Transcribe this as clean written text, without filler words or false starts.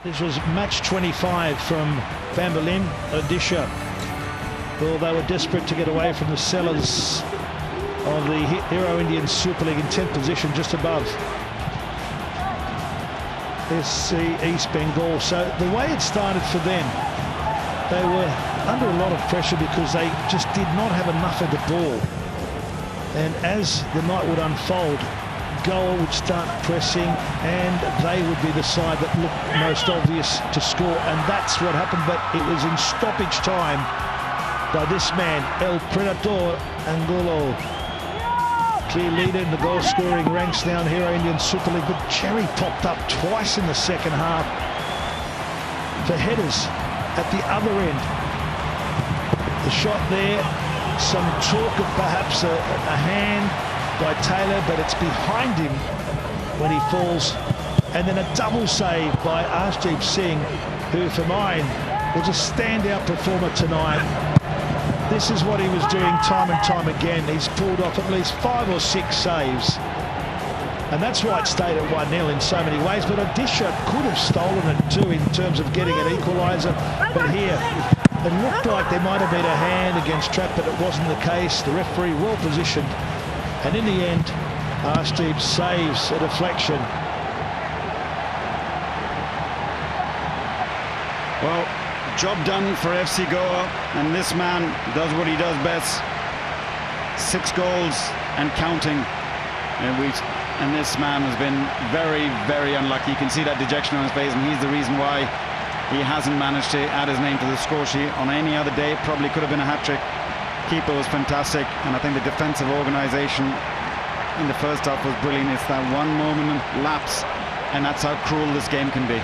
This was match 25 from Bambalin, Odisha. Well, they were desperate to get away from the sellers of the Hero Indian Super League in 10th position, just above SC East Bengal. So the way it started for them, they were under a lot of pressure because they just did not have enough of the ball. And as the night would unfold, Goa would start pressing and they would be the side that looked most obvious to score, and that's what happened. But it was in stoppage time by this man, El Predator Angulo. Clear leader in the goal scoring ranks now in Hero Indian Super League, but Cherry popped up twice in the second half for headers at the other end. The shot there, some talk of perhaps a hand by Taylor, but it's behind him when he falls. And then a double save by Odisha Fc, who for mine was a standout performer tonight. This is what he was doing time and time again. He's pulled off at least 5 or 6 saves, and that's why it stayed at 1-0 in so many ways. But Odisha could have stolen it too in terms of getting an equaliser, but here it looked like there might have been a hand against Trapp, but it wasn't the case. The referee well positioned, and in the end, Arsteve saves a deflection. Well, job done for FC Goa, and this man does what he does best. 6 goals and counting. And this man has been very, very unlucky. You can see that dejection on his face, and he's the reason why he hasn't managed to add his name to the score sheet. On any other day, probably could have been a hat-trick. Keeper was fantastic, and I think the defensive organisation in the first half was brilliant. It's that one moment lapse, and that's how cruel this game can be.